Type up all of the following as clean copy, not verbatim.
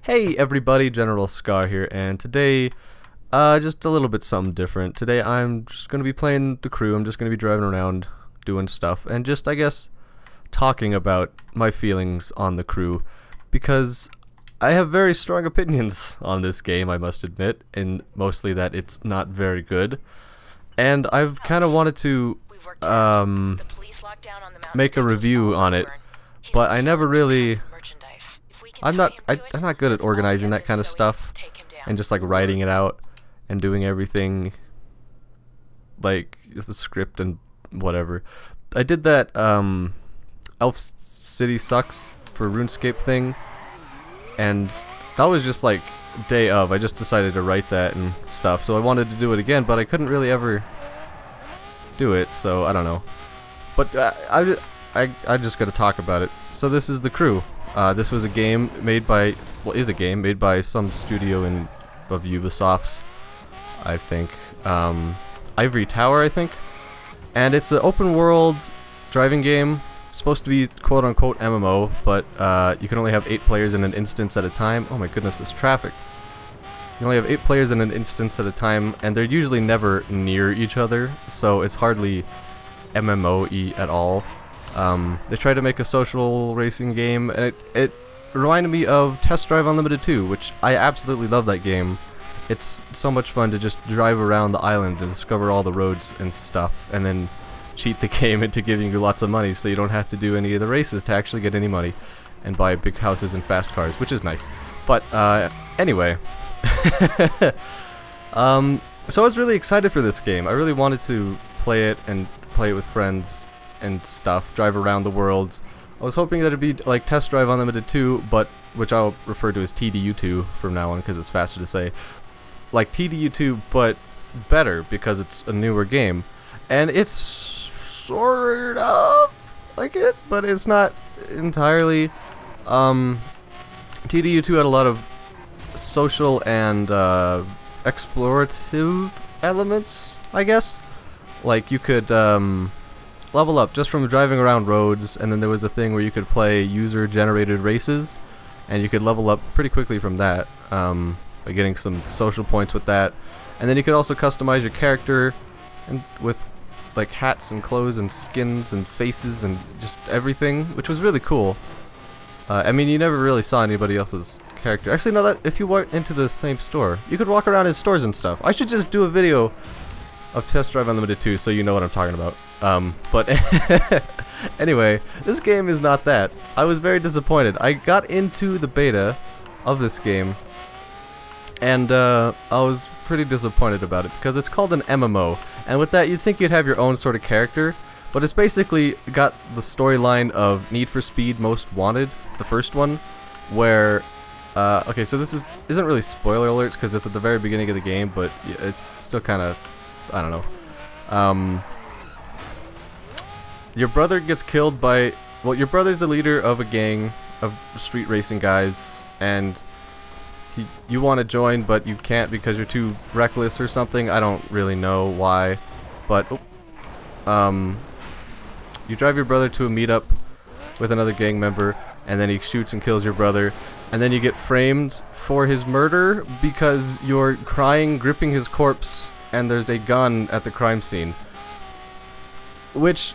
Hey everybody, General Scar here, and today, just a little bit something different. Today I'm just gonna be playing the crew. I'm just gonna be driving around, doing stuff, and just, I guess, talking about my feelings on the crew, because I have very strong opinions on this game, I must admit, and mostly that it's not very good. And I've kind of wanted to, make a review on it, but I never really... I'm not good at organizing that kind of stuff and just like writing it out and doing everything like just the script and whatever. I did that Elf City Sucks for RuneScape thing, and that was just like day of. I just decided to write that and stuff, so I wanted to do it again, but I couldn't really ever do it, so I don't know. But I just gotta talk about it. So this is the crew. This was a game made by, well, is a game made by some studio of Ubisoft's, I think. Ivory Tower, I think. And it's an open world driving game, supposed to be quote unquote MMO, but you can only have 8 players in an instance at a time. Oh my goodness, this traffic. You only have 8 players in an instance at a time, and they're usually never near each other, so it's hardly MMO-y at all. They tried to make a social racing game, and it reminded me of Test Drive Unlimited 2, which I absolutely love that game. It's so much fun to just drive around the island and discover all the roads and stuff, and then cheat the game into giving you lots of money so you don't have to do any of the races to actually get any money and buy big houses and fast cars, which is nice. But anyway, so I was really excited for this game. I really wanted to play it and play it with friends and stuff, drive around the world. I was hoping that it'd be like Test Drive Unlimited 2, but which I'll refer to as TDU2 from now on because it's faster to say. Like TDU2, but better because it's a newer game. And it's sort of like it, but it's not entirely. TDU2 had a lot of social and explorative elements, I guess. Like you could level up just from driving around roads, and then there was a thing where you could play user-generated races, and you could level up pretty quickly from that by getting some social points with that. And then you could also customize your character and with like hats and clothes and skins and faces and just everything, which was really cool. I mean, you never really saw anybody else's character. Actually, no, that if you went into the same store, you could walk around in stores and stuff. I should just do a video of Test Drive Unlimited 2 so you know what I'm talking about. But anyway, this game is not that. I was very disappointed. I got into the beta of this game, and I was pretty disappointed about it because it's called an MMO, and with that you'd think you'd have your own sort of character, but it's basically got the storyline of Need for Speed Most Wanted, the first one, where okay, so this isn't really spoiler alerts because it's at the very beginning of the game, but it's still kind of, I don't know. Your brother gets killed by, well, your brother's the leader of a gang of street racing guys, and you want to join, but you can't because you're too reckless or something. I don't really know why, but you drive your brother to a meetup with another gang member, and then he shoots and kills your brother, and then you get framed for his murder because you're crying, gripping his corpse, and there's a gun at the crime scene. Which,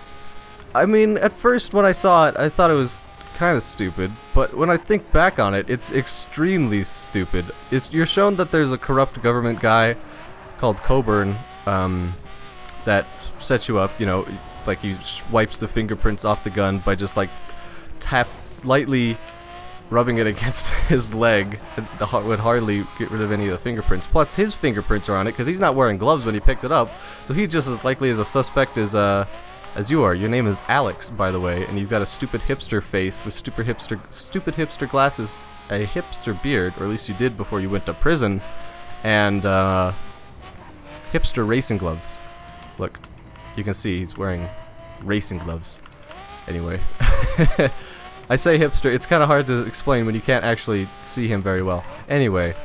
I mean, at first when I saw it, I thought it was kind of stupid, but when I think back on it, it's extremely stupid. You're shown that there's a corrupt government guy called Coburn that sets you up, you know, like he wipes the fingerprints off the gun by just like lightly rubbing it against his leg. It would hardly get rid of any of the fingerprints. Plus his fingerprints are on it because he's not wearing gloves when he picked it up, so he's just as likely as a suspect as you are. Your name is Alex, by the way, and you've got a stupid hipster face with stupid hipster glasses, a hipster beard, or at least you did before you went to prison, and hipster racing gloves. Look, you can see he's wearing racing gloves. Anyway, I say hipster, it's kind of hard to explain when you can't actually see him very well. Anyway,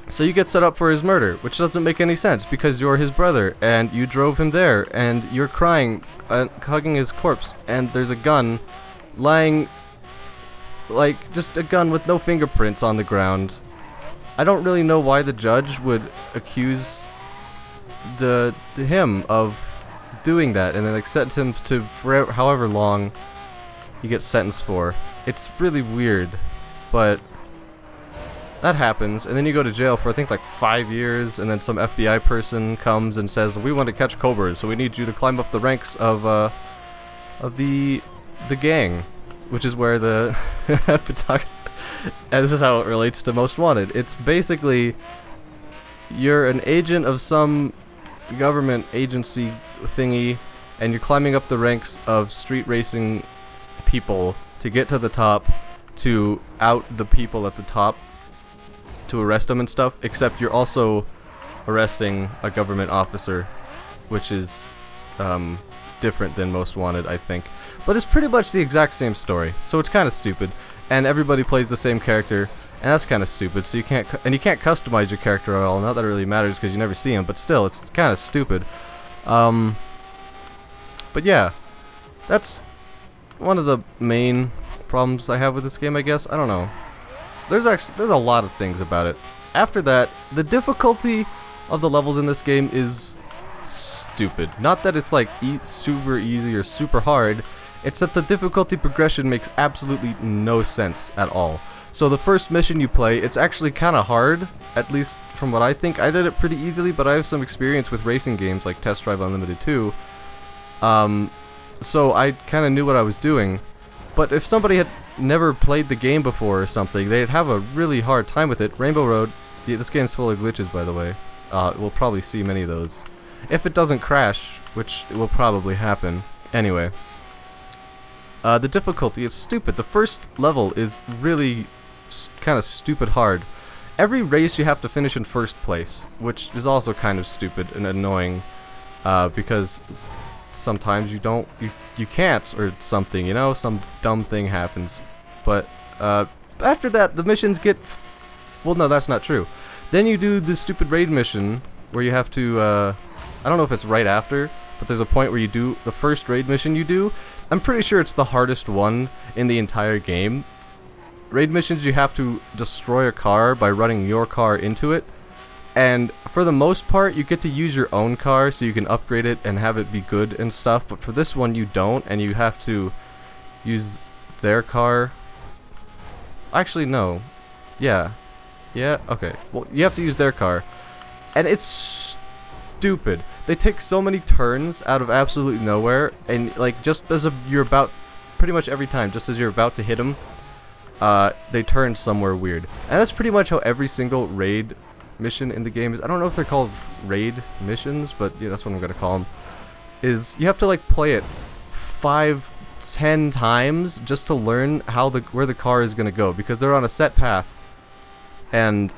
so you get set up for his murder, which doesn't make any sense because you're his brother and you drove him there and you're crying, hugging his corpse, and there's a gun lying like, just a gun with no fingerprints on the ground. I don't really know why the judge would accuse him of doing that and then like sentence him to forever, however long he gets sentenced for. It's really weird, but that happens, and then you go to jail for I think like 5 years, and then some FBI person comes and says, we want to catch cobras, so we need you to climb up the ranks of the gang, which is where the and this is how it relates to Most Wanted. It's basically you're an agent of some government agency thingy, and you're climbing up the ranks of street racing people to get to the top, to out the people at the top, to arrest them and stuff, except you're also arresting a government officer, which is different than Most Wanted, I think. But it's pretty much the exact same story, so it's kind of stupid, and everybody plays the same character, and that's kind of stupid, so you can't customize your character at all. Not that it really matters because you never see him, but still, it's kind of stupid. But yeah, that's one of the main problems I have with this game, I guess. I don't know. There's a lot of things about it. After that, the difficulty of the levels in this game is stupid. Not that it's like super easy or super hard, it's that the difficulty progression makes absolutely no sense at all. So the first mission you play, it's actually kind of hard, at least from what I think. I did it pretty easily, but I have some experience with racing games like Test Drive Unlimited 2. So I kind of knew what I was doing. But if somebody had never played the game before or something, they'd have a really hard time with it. Rainbow Road, yeah, this game's full of glitches, by the way. We'll probably see many of those. If it doesn't crash, which will probably happen. Anyway. The difficulty, it's stupid. The first level is really kind of stupid hard. Every race you have to finish in first place, which is also kind of stupid and annoying, because sometimes you can't, or something, you know, some dumb thing happens. But after that, the missions get well, no, that's not true. Then you do the stupid raid mission where you have to I don't know if it's right after, but there's a point where you do the first raid mission you do. I'm pretty sure it's the hardest one in the entire game. Raid missions, you have to destroy a car by running your car into it, and for the most part you get to use your own car so you can upgrade it and have it be good and stuff, but for this one you don't, and you have to use their car. Actually, no. Yeah, okay. Well, you have to use their car, and it's stupid. They take so many turns out of absolutely nowhere, and like just as you're about, pretty much every time, just as you're about to hit them, they turn somewhere weird. And that's pretty much how every single raid mission in the game is. I don't know if they're called raid missions, but yeah, that's what I'm gonna call them. Is you have to like play it 5-10 times just to learn how where the car is gonna go, because they're on a set path, and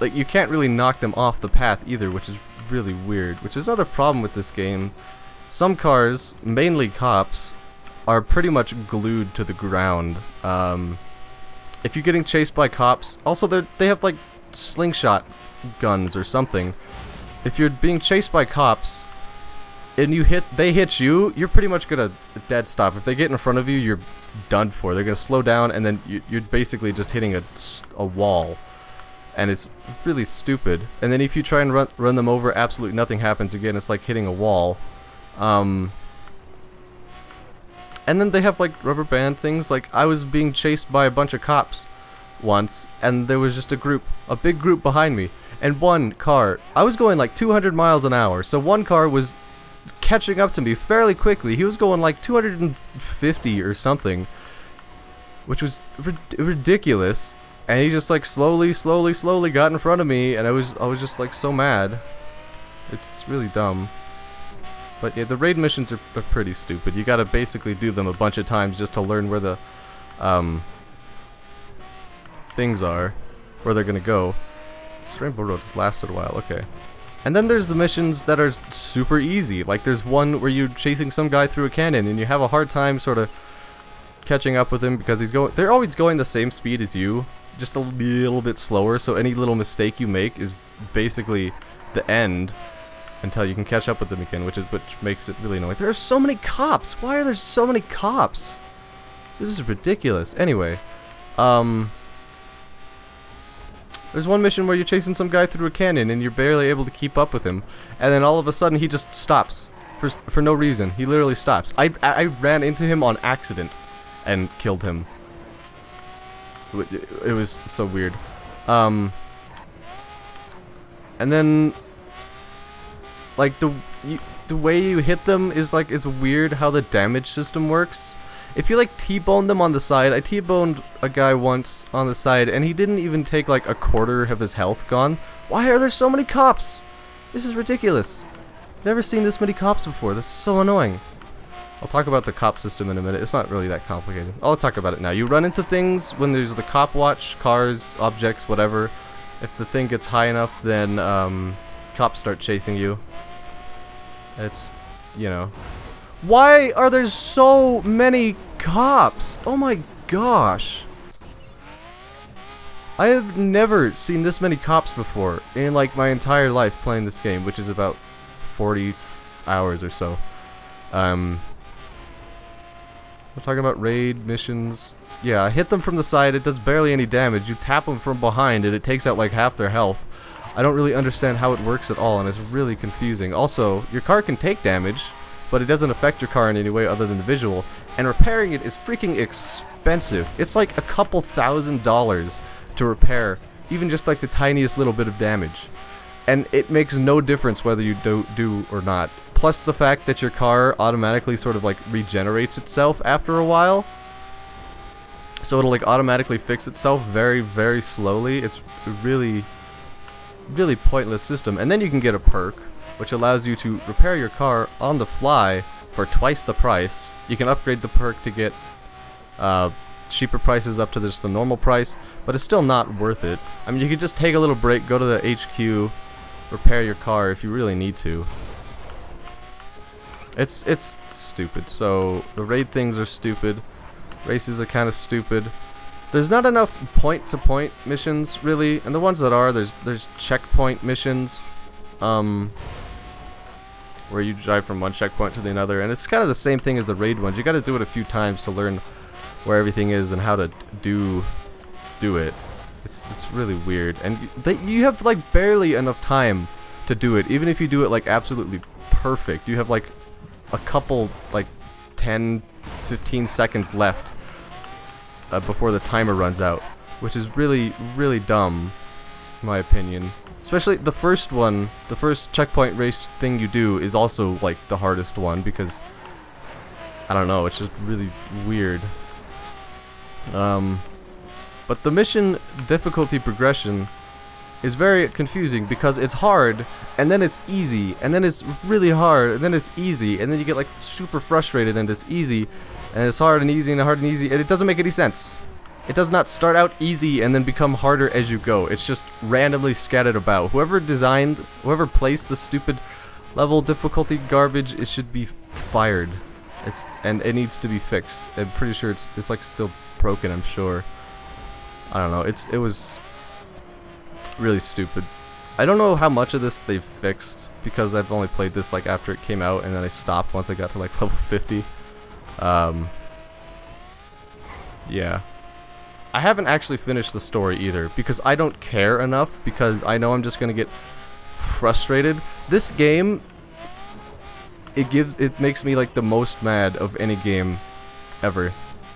like you can't really knock them off the path either, which is really weird. Which is another problem with this game. Some cars, mainly cops, are pretty much glued to the ground. If you're getting chased by cops, also they have like slingshot guns or something. If you're being chased by cops and they hit you, you're pretty much gonna dead stop. If they get in front of you, you're done for. They're gonna slow down, and then you're basically just hitting a wall, and it's really stupid. And then if you try and run them over, absolutely nothing happens again. It's like hitting a wall. And then they have like rubber band things. Like I was being chased by a bunch of cops once, and there was just a big group behind me, and one car, I was going like 200 miles an hour, so one car was catching up to me fairly quickly. He was going like 250 or something, which was ridiculous, and he just like slowly got in front of me, and I was just like so mad. It's really dumb. But yeah, the raid missions are pretty stupid. You gotta basically do them a bunch of times just to learn where the things are, where they're gonna go. This Rainbow Road has lasted a while, okay. And then there's the missions that are super easy. Like there's one where you're chasing some guy through a canyon and you have a hard time sort of catching up with him because they're always going the same speed as you, just a little bit slower, so any little mistake you make is basically the end until you can catch up with them again, which makes it really annoying. There are so many cops. Why are there so many cops? This is ridiculous. Anyway, there's one mission where you're chasing some guy through a canyon and you're barely able to keep up with him, and then all of a sudden he just stops for no reason. He literally stops. I ran into him on accident and killed him. It was so weird. And then like the way you hit them is like, it's weird how the damage system works. If you like T-bone them on the side, I T-boned a guy once on the side and he didn't even take like a quarter of his health gone. Why are there so many cops? This is ridiculous. Never seen this many cops before. This is so annoying. I'll talk about the cop system in a minute. It's not really that complicated. I'll talk about it now. You run into things when there's the cop watch, cars, objects, whatever. If the thing gets high enough, then cops start chasing you. It's, you know. Why are there so many cops? Oh my gosh. I have never seen this many cops before in like my entire life playing this game, which is about 40 hours or so. We're talking about raid missions. Yeah, I hit them from the side, it does barely any damage. You tap them from behind and it takes out like half their health. I don't really understand how it works at all, and it's really confusing. Also, your car can take damage, but it doesn't affect your car in any way other than the visual, and repairing it is freaking expensive. It's like a couple $1,000s to repair even just like the tiniest little bit of damage, and it makes no difference whether you do or not. Plus the fact that your car automatically sort of like regenerates itself after a while, so it'll like automatically fix itself very, very slowly. It's really pointless system. And then you can get a perk which allows you to repair your car on the fly for twice the price. You can upgrade the perk to get cheaper prices up to just the normal price, but it's still not worth it. I mean, you could just take a little break, go to the HQ, repair your car if you really need to. It's stupid. So the raid things are stupid. Races are kind of stupid. There's not enough point-to-point missions really, and the ones that are, there's checkpoint missions, where you drive from one checkpoint to the other, and it's kind of the same thing as the raid ones. You got to do it a few times to learn where everything is and how to do it. It's really weird, and you have like barely enough time to do it. Even if you do it like absolutely perfect, you have like a couple like 10-15 seconds left before the timer runs out, which is really dumb in my opinion. Especially the first one, the first checkpoint race thing you do is also like the hardest one because I don't know, it's just really weird. But the mission difficulty progression is very confusing because it's hard, and then it's easy, and then it's really hard, and then it's easy, and then you get like super frustrated, and it's easy, and it's hard and easy and hard and easy, and it doesn't make any sense. It does not start out easy and then become harder as you go. It's just randomly scattered about. Whoever placed the stupid level difficulty garbage, it should be fired. And it needs to be fixed. I'm pretty sure it's like still broken, I'm sure. I don't know. It was really stupid. I don't know how much of this they've fixed because I've only played this like after it came out, and then I stopped once I got to like level 50. Yeah. I haven't actually finished the story either because I don't care enough, because I know I'm just gonna get frustrated. This game, it makes me like the most mad of any game ever,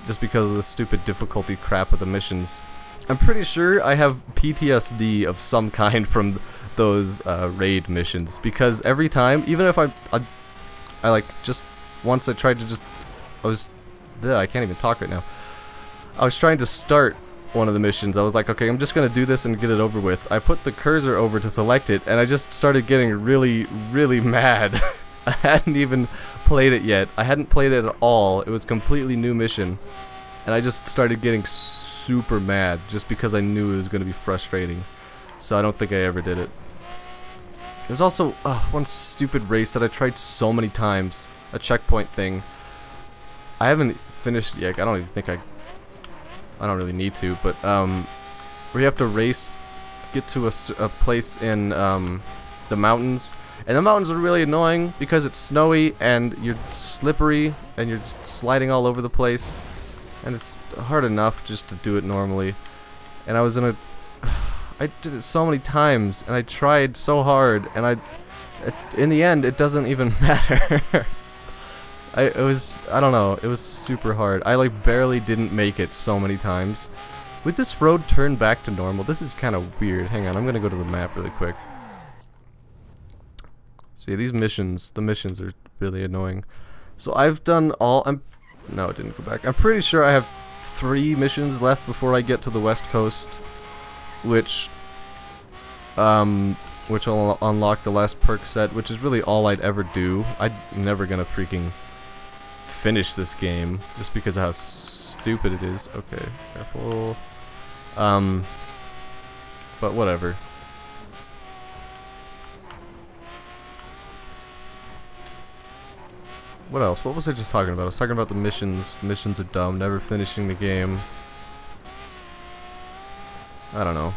just because of the stupid difficulty crap of the missions. I'm pretty sure I have PTSD of some kind from those raid missions, because every time, even if I like just once I tried to just I can't even talk right now. I was trying to start one of the missions. I was like, okay, I'm just gonna do this and get it over with. I put the cursor over to select it, and I just started getting really mad. I hadn't even played it yet. I hadn't played it at all. It was a completely new mission, and I just started getting super mad just because I knew it was gonna be frustrating. So I don't think I ever did it. There's also one stupid race that I tried so many times, a checkpoint thing. I haven't finished it yet. I don't even think I don't really need to, but where you have to race, get to a place in the mountains, and the mountains are really annoying because it's snowy and you're slippery and you're just sliding all over the place. and it's hard enough just to do it normally. And I was in a... I did it so many times, and I tried so hard, and in the end, it doesn't even matter. I don't know, it was super hard. I like barely didn't make it so many times. Would this road turn back to normal? This is kind of weird. Hang on, I'm gonna go to the map really quick. See, these missions, the missions are really annoying. So I've done all, no, it didn't go back. I'm pretty sure I have 3 missions left before I get to the West Coast, which will unlock the last perk set, which is really all I'd ever do. I'm never gonna freaking finish this game just because of how stupid it is. Okay, careful. But whatever. What else? What was I just talking about? I was talking about the missions. The missions are dumb. Never finishing the game. I don't know.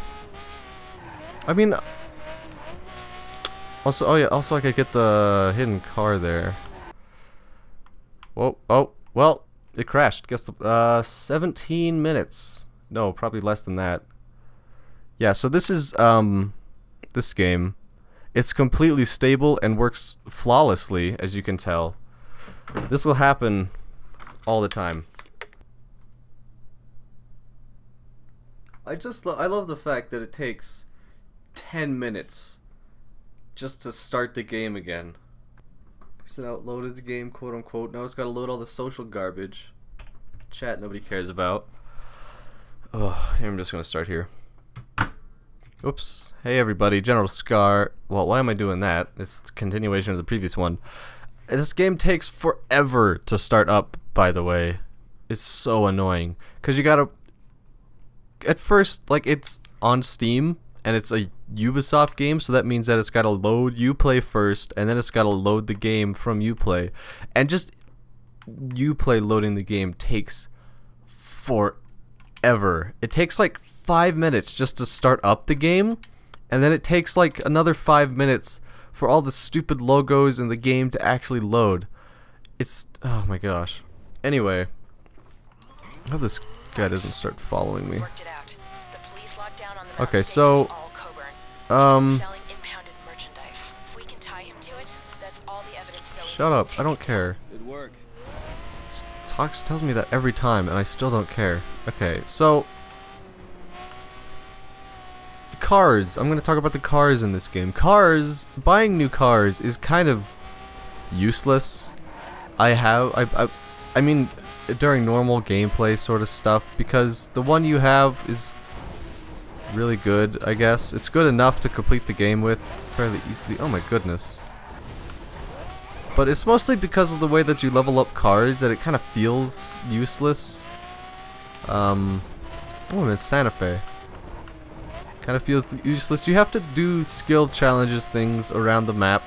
I mean, also, oh yeah, also I could get the hidden car there. Whoa, oh, well, it crashed. Guess the, 17 minutes. No, probably less than that. Yeah, so this is, this game. It's completely stable and works flawlessly, as you can tell. This will happen all the time. I love the fact that it takes 10 minutes just to start the game again. So now it loaded the game, quote unquote. Now it's got to load all the social garbage. Chat nobody cares about. Oh, I'm just gonna start here. Oops. Hey everybody, General Scar. Well, why am I doing that? It's the continuation of the previous one. This game takes forever to start up, by the way. It's so annoying. Because you gotta... At first, like, it's on Steam, and it's a Ubisoft game, so that means that it's gotta load Uplay first, and then it's gotta load the game from Uplay. And just Uplay loading the game takes forever. It takes like 5 minutes just to start up the game, and then it takes like another 5 minutes for all the stupid logos in the game to actually load. It's... oh my gosh. Anyway. I hope this guy doesn't start following me. Okay, so... shut up, I don't care. Tox tells me that every time, and I still don't care. Okay, so... cars. I'm going to talk about the cars in this game. Cars, buying new cars is kind of useless. I mean, during normal gameplay sort of stuff, because the one you have is really good, I guess. It's good enough to complete the game with fairly easily. Oh my goodness. But it's mostly because of the way that you level up cars that it kind of feels useless. Oh, it's Santa Fe. Kind of feels useless. You have to do skill challenges, things around the map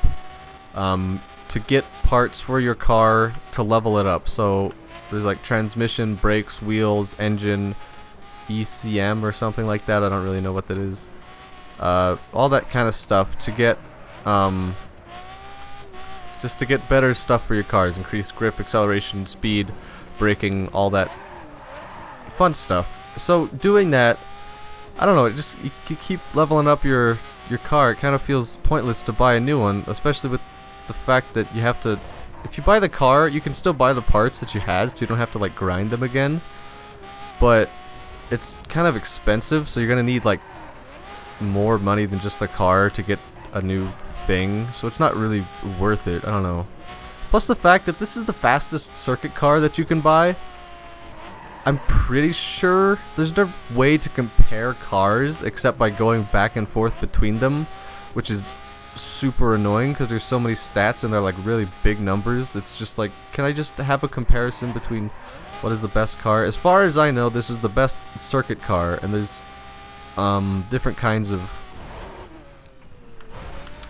to get parts for your car to level it up. So there's like transmission, brakes, wheels, engine, ECM or something like that. I don't really know what that is. All that kind of stuff to get just to get better stuff for your cars. Increase grip, acceleration, speed, braking, all that fun stuff. So doing that, I don't know, it just, you keep leveling up your car. It kind of feels pointless to buy a new one, especially with the fact that you have to, if you buy the car, you can still buy the parts that you had, so you don't have to like grind them again. But it's kind of expensive, so you're gonna need like more money than just the car to get a new thing, so it's not really worth it. I don't know. Plus the fact that this is the fastest circuit car that you can buy. I'm pretty sure there's no way to compare cars except by going back and forth between them, which is super annoying because there's so many stats and they're like really big numbers. It's just like, can I just have a comparison between what is the best car? As far as I know, this is the best circuit car, and there's different kinds of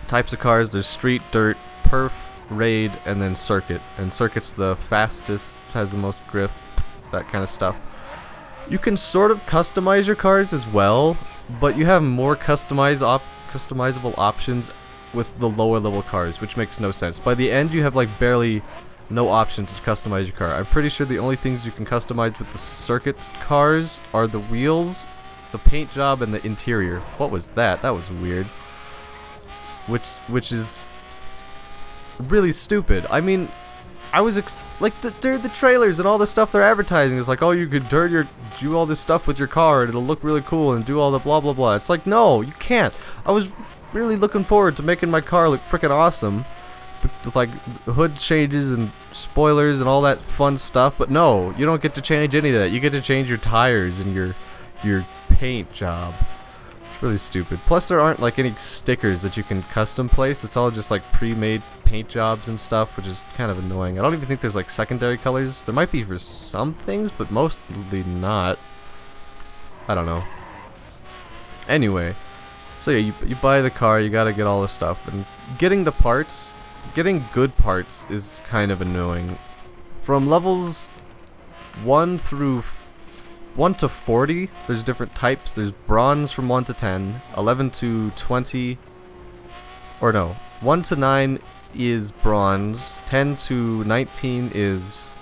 types of cars. There's street, dirt, perf, raid, and then circuit. And circuit's the fastest, has the most grip, that kind of stuff. You can sort of customize your cars as well, but you have more customizable options with the lower level cars, which makes no sense. By the end, you have like barely no options to customize your car. I'm pretty sure the only things you can customize with the circuit cars are the wheels, the paint job, and the interior. What was that? That was weird. Which is really stupid. I mean, I was like the trailers and all the stuff they're advertising is like, oh, you could do all this stuff with your car and it'll look really cool and do all the blah blah blah. It's like, no, you can't. I was really looking forward to making my car look freaking awesome, with like hood changes and spoilers and all that fun stuff. But no, you don't get to change any of that. You get to change your tires and your paint job. It's really stupid. Plus, there aren't like any stickers that you can custom place. It's all just like pre-made paint jobs and stuff, which is kind of annoying. I don't even think there's like secondary colors. There might be for some things, but mostly not. I don't know. Anyway, so yeah, you buy the car, you gotta get all the stuff, and getting the parts, getting good parts is kind of annoying. From levels 1 to 40, there's different types. There's bronze from 1 to 10, 11 to 20, or no, 1 to 9 is bronze, 10 to 19 is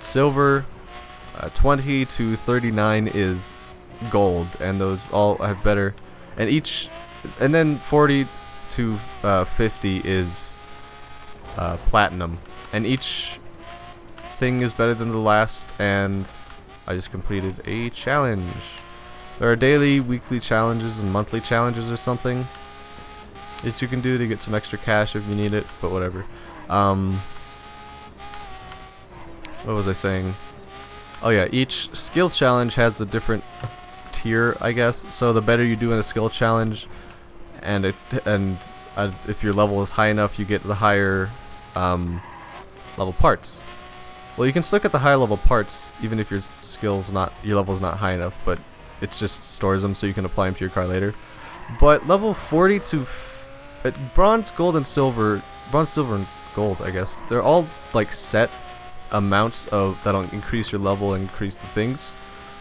silver, 20 to 39 is gold, and those all have better, and then 40 to 50 is platinum, and each thing is better than the last. And I just completed a challenge. There are daily, weekly challenges, and monthly challenges or something that you can do to get some extra cash if you need it, but whatever. What was I saying? Oh yeah, each skill challenge has a different tier, I guess. So the better you do in a skill challenge, and if your level is high enough, you get the higher level parts. Well, you can still get the high level parts even if your level's not high enough, but it just stores them so you can apply them to your car later. But level 40 to bronze, gold, and silver, bronze, silver, and gold, I guess, they're all like set amounts that'll increase your level and increase the things.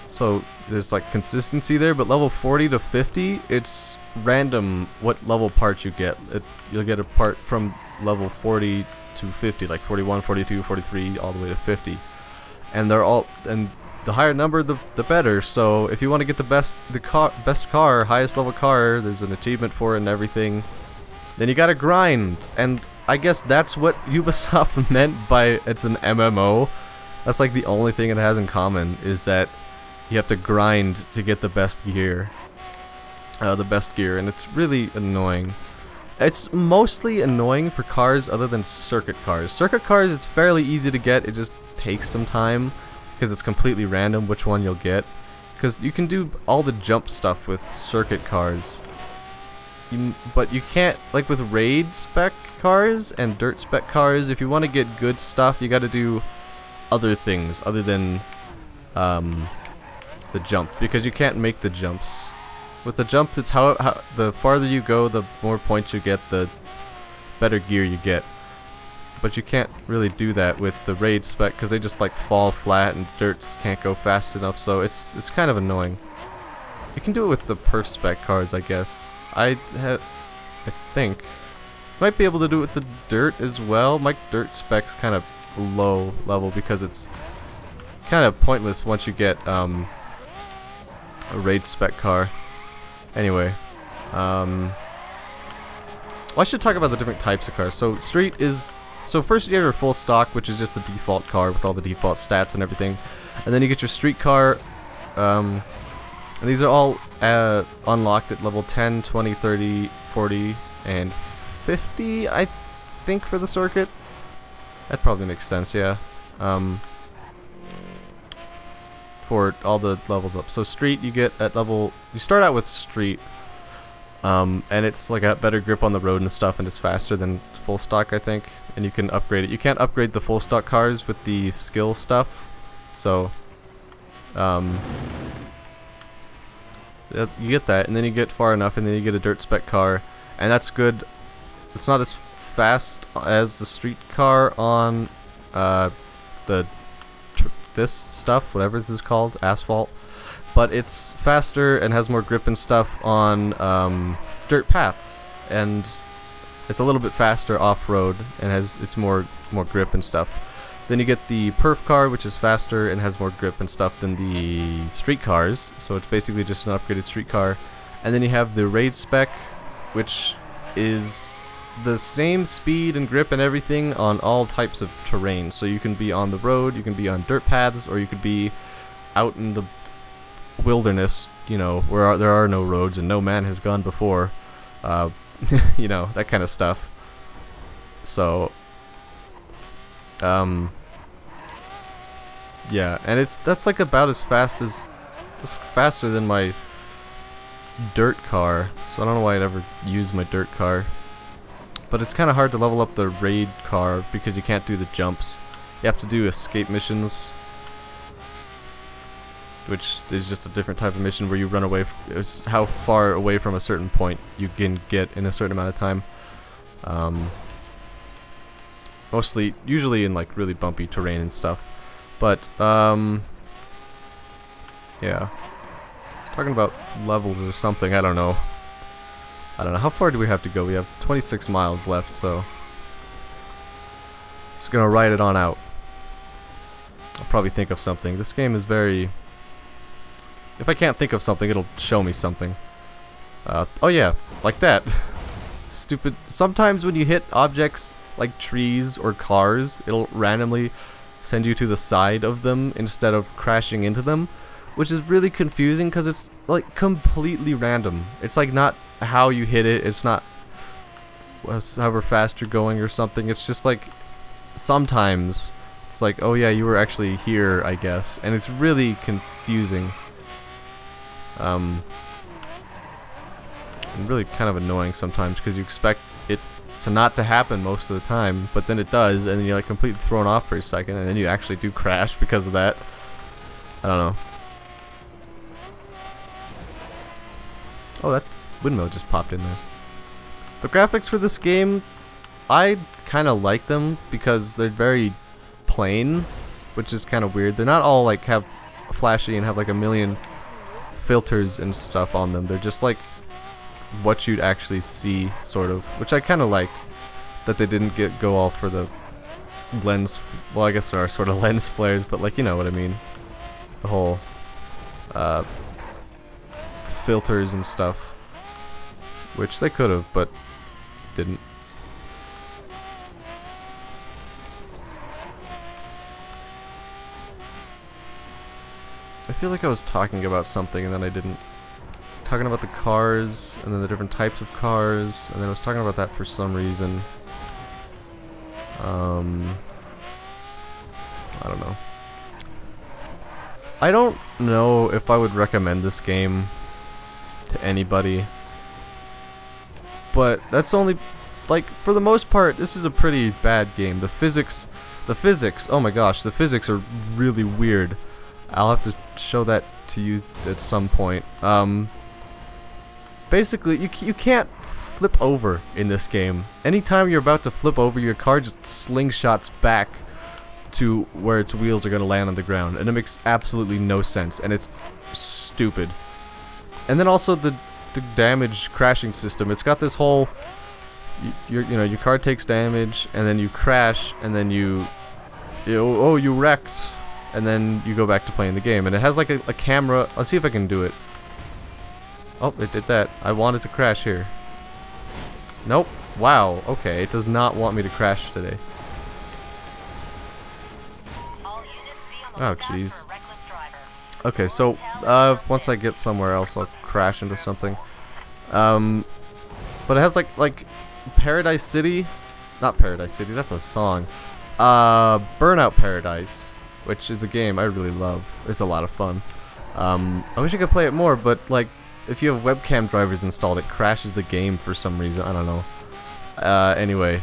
So there's like consistency there. But level 40 to 50, it's random what level parts you get. You'll get a part from level 40 to 50, like 41, 42, 43, all the way to 50, and the higher number the better. So if you want to get the best car, highest level car, there's an achievement for it and everything, then you gotta grind. And I guess that's what Ubisoft meant by it's an MMO. That's like the only thing it has in common, is that you have to grind to get the best gear. And it's really annoying. It's mostly annoying for cars other than circuit cars. Circuit cars, it's fairly easy to get. It just takes some time because it's completely random which one you'll get. Because you can do all the jump stuff with circuit cars. But you can't, like with raid spec cars and dirt spec cars, if you want to get good stuff, you gotta do other things other than the jump, because you can't make the jumps. With the jumps, it's how the farther you go, the more points you get, the better gear you get. But you can't really do that with the raid spec because they just like fall flat and dirts can't go fast enough. So it's kind of annoying. You can do it with the perf spec cars, I guess. I think might be able to do it with the dirt as well. My dirt spec's kind of low level because it's kind of pointless once you get a raid spec car. Anyway, well, I should talk about the different types of cars. So street is, so first you have your full stock, which is just the default car with all the default stats and everything, and then you get your street car, and these are all unlocked at level 10, 20, 30, 40, and 50, I think, for the circuit. That probably makes sense, yeah. For all the levels up. So street, you get at level, you start out with street, and it's like a better grip on the road and stuff, and it's faster than full stock, I think, and you can upgrade it. You can't upgrade the full stock cars with the skill stuff, so you get that, and then you get far enough, and then you get a dirt spec car, and that's good. It's not as fast as the street car on this stuff, whatever this is called, asphalt, but it's faster and has more grip and stuff on dirt paths, and it's a little bit faster off-road and it's more grip and stuff. Then you get the perf car, which is faster and has more grip and stuff than the street cars. So it's basically just an upgraded street car. And then you have the raid spec, which is the same speed and grip and everything on all types of terrain. So you can be on the road, you can be on dirt paths, or you could be out in the wilderness, you know, where there are no roads and no man has gone before. You know, that kind of stuff. So yeah, and that's like about as fast as, just faster than my dirt car, so I don't know why I'd ever use my dirt car. But it's kind of hard to level up the raid car because you can't do the jumps. You have to do escape missions, which is just a different type of mission where you run away how far away from a certain point you can get in a certain amount of time. Usually in like really bumpy terrain and stuff. But yeah, talking about levels or something, I don't know. How far do we have to go? We have 26 miles left, so just gonna ride it on out. I'll probably think of something. This game is very, if I can't think of something, it'll show me something. Oh yeah, like that. Stupid. Sometimes when you hit objects like trees or cars, it'll randomly send you to the side of them instead of crashing into them, which is really confusing because it's like completely random. It's like not how you hit it, it's not however fast you're going or something. It's just like sometimes it's like, oh yeah, you were actually here, I guess, and it's really confusing. And really kind of annoying sometimes because you expect it to not to happen most of the time, but then it does, and then you're like completely thrown off for a second, and then you actually do crash because of that. I don't know. Oh, that windmill just popped in there. The graphics for this game, I kind of like them because they're very plain, which is kind of weird. They're not all like have flashy and have like a million filters and stuff on them. They're just like what you'd actually see, sort of, which I kind of like, that they didn't go all for the lens. Well, I guess there are sort of lens flares, but like, you know what I mean, the whole filters and stuff, which they could have, but didn't. I feel like I was talking about something and then I didn't. Talking about the cars and then the different types of cars, and then I was talking about that for some reason. I don't know. I don't know if I would recommend this game to anybody, but that's only, like, for the most part, this is a pretty bad game. The physics, oh my gosh, the physics are really weird. I'll have to show that to you at some point. Basically, you can't flip over in this game. Anytime you're about to flip over, your car just slingshots back to where its wheels are going to land on the ground, and it makes absolutely no sense, and it's stupid. And then also the damage crashing system. It's got this whole, you know, your car takes damage, and then you crash, and then you wrecked, and then you go back to playing the game, and it has like a camera. I'll see if I can do it. Oh, it did that. I wanted to crash here. Nope. Wow. Okay, it does not want me to crash today. Oh, jeez. Okay, so once I get somewhere else, I'll crash into something. But it has like Paradise City, not Paradise City. That's a song. Burnout Paradise, which is a game I really love. It's a lot of fun. I wish I could play it more, but like, if you have webcam drivers installed, it crashes the game for some reason. I don't know. Anyway,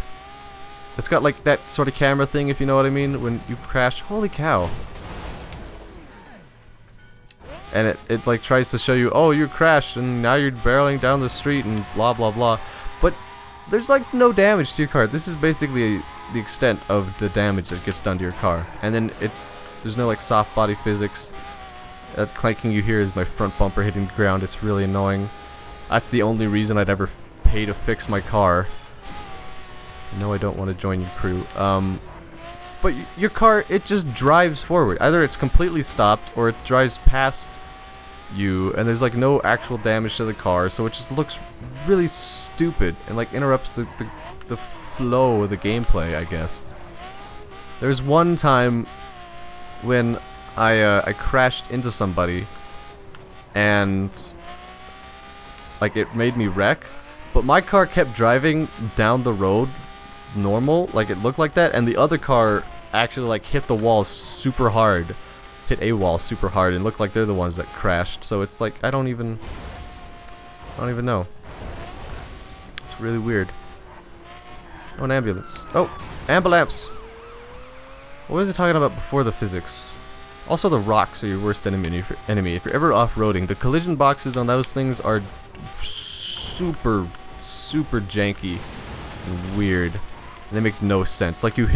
it's got like that sort of camera thing, if you know what I mean, when you crash. Holy cow. And it like tries to show you, oh, you crashed and now you're barreling down the street and blah blah blah. But there's like no damage to your car. This is basically the extent of the damage that gets done to your car. And then there's no like soft body physics. That clanking you hear is my front bumper hitting the ground. It's really annoying. That's the only reason I'd ever pay to fix my car. No, I don't want to join your crew. But your car, it just drives forward. Either it's completely stopped, or it drives past you, and there's like no actual damage to the car, so it just looks really stupid and like interrupts the flow of the gameplay, I guess. There's one time when I crashed into somebody, and like it made me wreck, but my car kept driving down the road normal, like it looked like that, and the other car actually like hit the wall super hard, hit a wall super hard, and looked like they're the ones that crashed. So it's like I don't even know. It's really weird. Oh, an ambulance. Oh, ambulance. What was I talking about before the physics? Also, the rocks are your worst enemy. If you're ever off-roading, the collision boxes on those things are super janky and weird. And they make no sense. Like you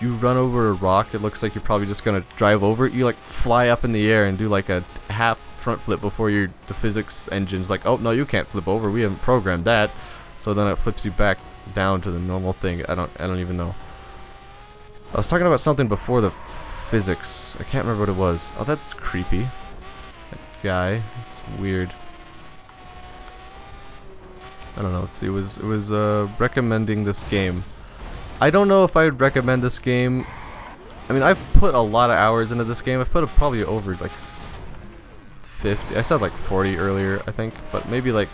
run over a rock, it looks like you're probably just gonna drive over it. You like fly up in the air and do like a half front flip before the physics engine's like, oh no, you can't flip over. We haven't programmed that. So then it flips you back down to the normal thing. I don't even know. I was talking about something before the physics. I can't remember what it was. Oh, that's creepy. That guy. It's weird. I don't know. Let's see. It was recommending this game. I don't know if I would recommend this game. I mean, I've put a lot of hours into this game. I've put probably over like 50. I said like 40 earlier, I think, but maybe like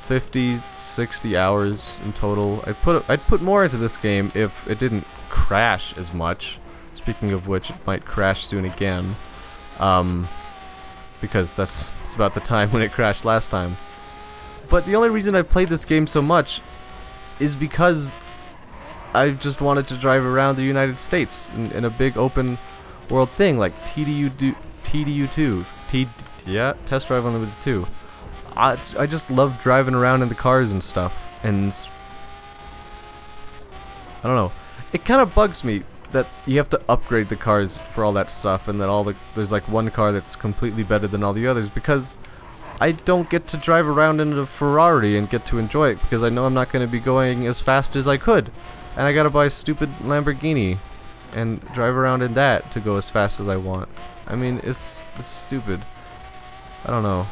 50, 60 hours in total. I'd put more into this game if it didn't crash as much. Speaking of which, it might crash soon again. Because it's about the time when it crashed last time. But the only reason I've played this game so much is because I just wanted to drive around the United States in a big open world thing like TDU2. Yeah, Test Drive Unlimited 2. I just love driving around in the cars and stuff, and I don't know. It kind of bugs me that you have to upgrade the cars for all that stuff, and that there's like one car that's completely better than all the others, because I don't get to drive around in a Ferrari and get to enjoy it, because I know I'm not going to be going as fast as I could, and I gotta buy a stupid Lamborghini and drive around in that to go as fast as I want. I mean, it's stupid. I don't know.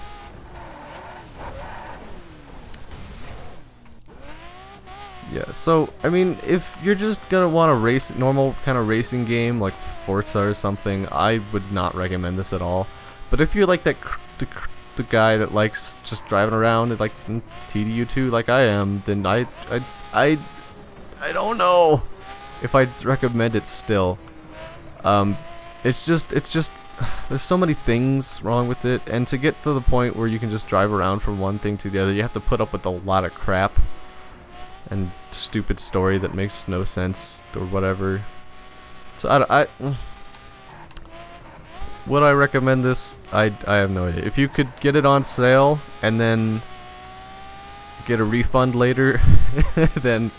Yeah, so I mean, if you're just gonna want a normal kind of racing game like Forza or something, I would not recommend this at all. But if you're like the guy that likes just driving around like in TDU2 like I am, then I don't know if I'd recommend it still. It's just there's so many things wrong with it, and to get to the point where you can just drive around from one thing to the other, you have to put up with a lot of crap and stupid story that makes no sense or whatever. So would I recommend this? I have no idea. If you could get it on sale and then get a refund later, then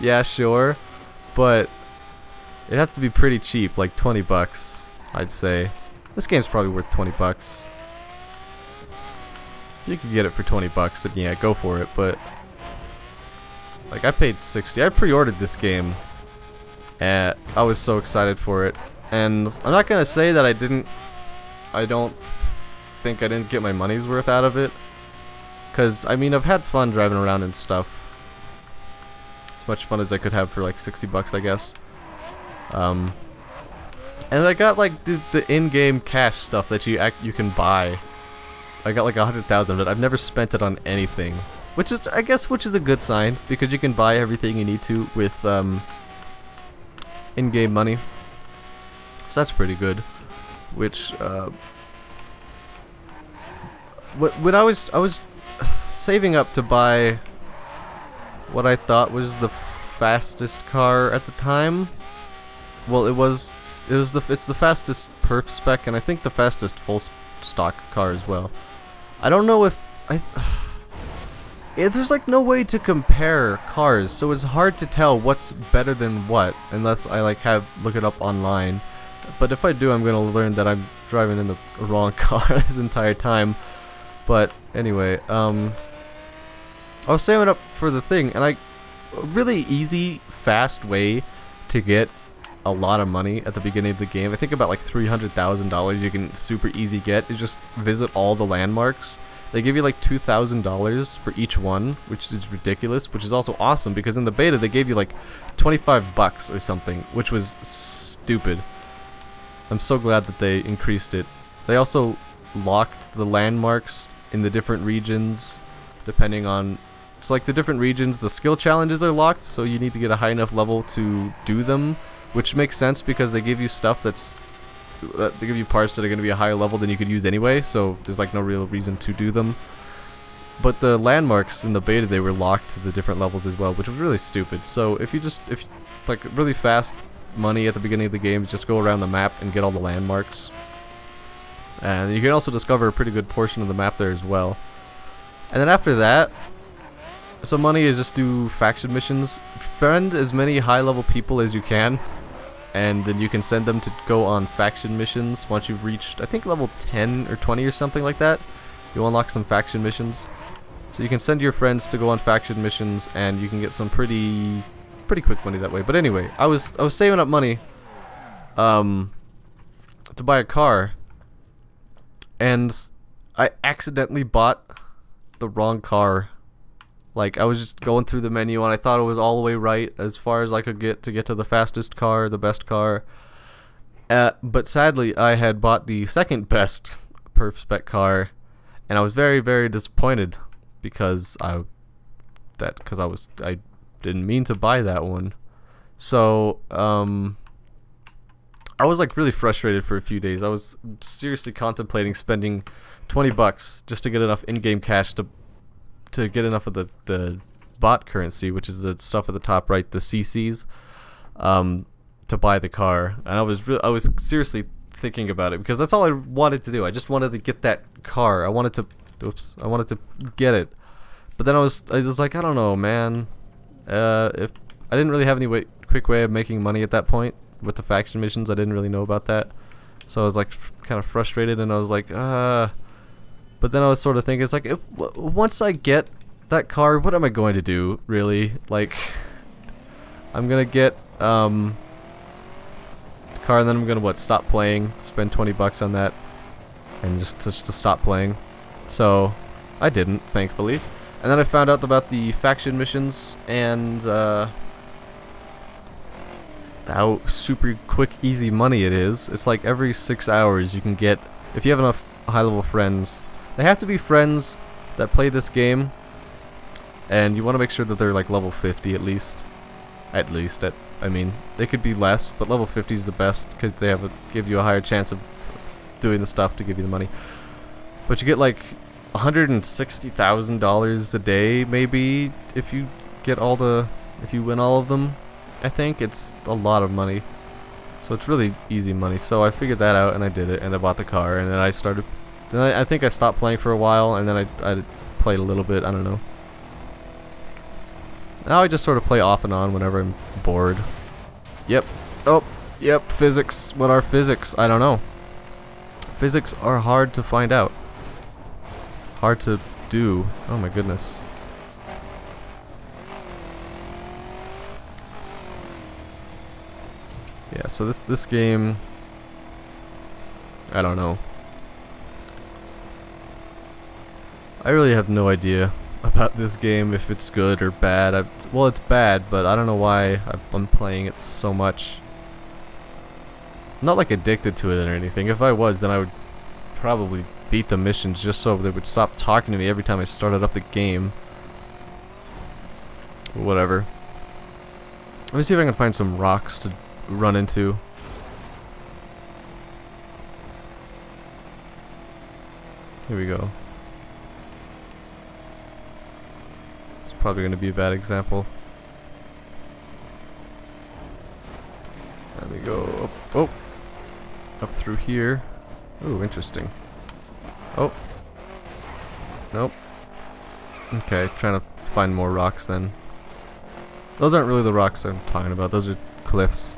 yeah, sure. But it'd have to be pretty cheap, like 20 bucks, I'd say. This game's probably worth 20 bucks. If you could get it for 20 bucks, then yeah, go for it, but like I paid 60. I pre-ordered this game and I was so excited for it. And I'm not gonna say that I don't think I didn't get my money's worth out of it. Cause I mean, I've had fun driving around and stuff. As much fun as I could have for like 60 bucks, I guess. And I got like the in-game cash stuff that you can buy. I got like 100,000 of it. I've never spent it on anything. Which is, I guess, a good sign, because you can buy everything you need to with in-game money. So that's pretty good. Which when I was saving up to buy what I thought was the fastest car at the time. Well, it's the fastest perf spec, and I think the fastest full stock car as well. I don't know if there's like no way to compare cars, so it's hard to tell what's better than what unless I like look it up online. But if I do, I'm gonna learn that I'm driving in the wrong car this entire time. But anyway, I was saving up for the thing, and really easy, fast way to get a lot of money at the beginning of the game. I think about like $300,000 you can super easy get is just visit all the landmarks. They give you like $2,000 for each one, which is ridiculous, which is also awesome because in the beta they gave you like 25 bucks or something, which was stupid. I'm so glad that they increased it. They also locked the landmarks in the different regions depending on, so like the different regions, the skill challenges are locked, so you need to get a high enough level to do them, which makes sense because they give you stuff they give you parts that are going to be a higher level than you could use anyway, so there's like no real reason to do them. But the landmarks in the beta, they were locked to the different levels as well, which was really stupid. So if like really fast money at the beginning of the game, just go around the map and get all the landmarks. And you can also discover a pretty good portion of the map there as well. And then after that, some money is just do faction missions. Friend as many high level people as you can, and then you can send them to go on faction missions once you've reached, I think, level 10 or 20 or something like that. You'll unlock some faction missions. So you can send your friends to go on faction missions, and you can get some pretty quick money that way. But anyway, I was saving up money to buy a car, and I accidentally bought the wrong car. Like, I was just going through the menu and I thought it was all the way right as far as I could get to the fastest car, the best car. But sadly, I had bought the second best perf spec car, and I was very, very disappointed because I didn't mean to buy that one. So I was like really frustrated for a few days. I was seriously contemplating spending 20 bucks just to get enough in-game cash to get enough of the bot currency, which is the stuff at the top right, the CCs, to buy the car. And I was seriously thinking about it because that's all I wanted to do. I just wanted to get that car. I wanted to get it. But then I was like, I don't know, man. If I didn't really have any quick way of making money at that point with the faction missions, I didn't really know about that. So I was like kind of frustrated, and I was like, But then I was sort of thinking, it's like, once I get that car, what am I going to do, really? Like, I'm gonna get the car, and then I'm gonna stop playing, spend 20 bucks on that, and just to stop playing. So I didn't, thankfully. And then I found out about the faction missions and how super quick, easy money it is. It's like every 6 hours you can get, if you have enough high-level friends. They have to be friends that play this game, and you want to make sure that they're like level 50 at least. I mean, they could be less, but level 50 is the best because they give you a higher chance of doing the stuff to give you the money. But you get like $160,000 a day, maybe, if you win all of them. I think it's a lot of money, so it's really easy money. So I figured that out, and I did it, and I bought the car, and then I started. Then I think I stopped playing for a while, and then I played a little bit, I don't know. Now I just sort of play off and on whenever I'm bored. Yep. Oh, yep, physics. What are physics? I don't know. Physics are hard to find out. Hard to do. Oh my goodness. Yeah, so this game, I don't know. I really have no idea about this game, if it's good or bad. Well, it's bad, but I don't know why I'm playing it so much. I'm not like addicted to it or anything. If I was, then I would probably beat the missions just so they would stop talking to me every time I started up the game. Whatever. Let me see if I can find some rocks to run into. Here we go. Probably going to be a bad example. There we go. Oh, up through here. Ooh, interesting. Oh, nope. Okay, trying to find more rocks then. Those aren't really the rocks I'm talking about. Those are cliffs.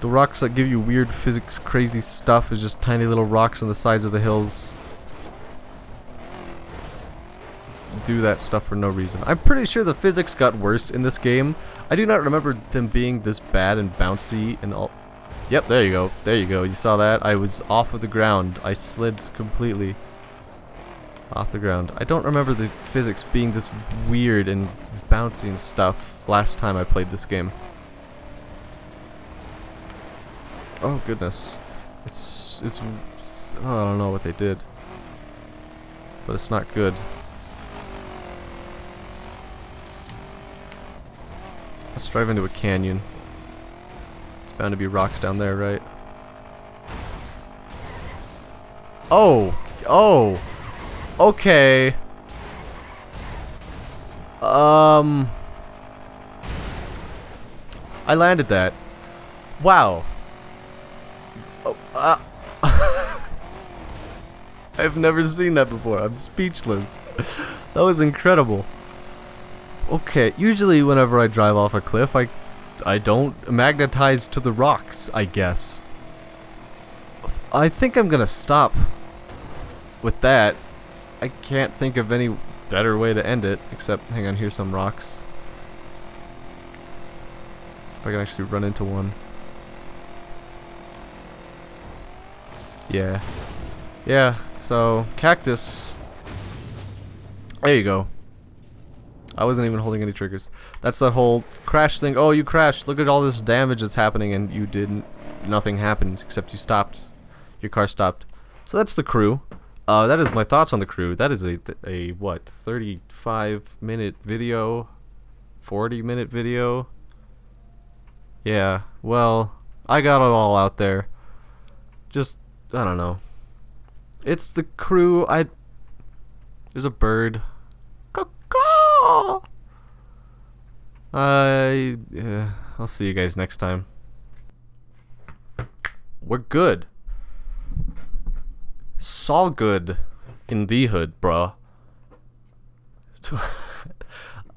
The rocks that give you weird physics, crazy stuff is just tiny little rocks on the sides of the hills. do that stuff for no reason. I'm pretty sure the physics got worse in this game. I do not remember them being this bad and bouncy and all. Yep, there you go. There you go. You saw that? I was off of the ground. I slid completely off the ground. I don't remember the physics being this weird and bouncy and stuff last time I played this game. Oh goodness. It's oh, I don't know what they did. But it's not good. Let's drive into a canyon. It's bound to be rocks down there, right? Oh! Oh! Okay. I landed that. Wow. Oh, I've never seen that before. I'm speechless. That was incredible. Okay, usually whenever I drive off a cliff, I don't magnetize to the rocks, I guess. I think I'm gonna stop with that. I can't think of any better way to end it, except, hang on, here's some rocks. If I can actually run into one. Yeah. Yeah, so, cactus. There you go. I wasn't even holding any triggers. That's that whole crash thing. Oh, you crashed. Look at all this damage that's happening, and you didn't. Nothing happened except you stopped. Your car stopped. So that's the crew. That is my thoughts on the crew. That is a what, 35-minute video, 40-minute video. Yeah. Well, I got it all out there. Just, I don't know. It's the crew. There's a bird. I'll see you guys next time. We're good. It's all good in the hood, bruh.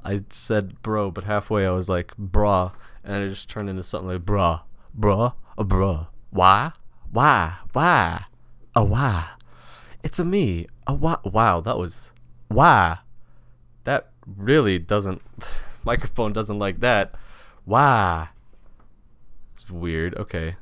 I said bro, but halfway I was like bruh, and it just turned into something like bruh, bruh, a bruh. Why? Why? A why? It's a me. A why? Wow, that was why. That really doesn't. Microphone doesn't like that. Why? It's weird. Okay.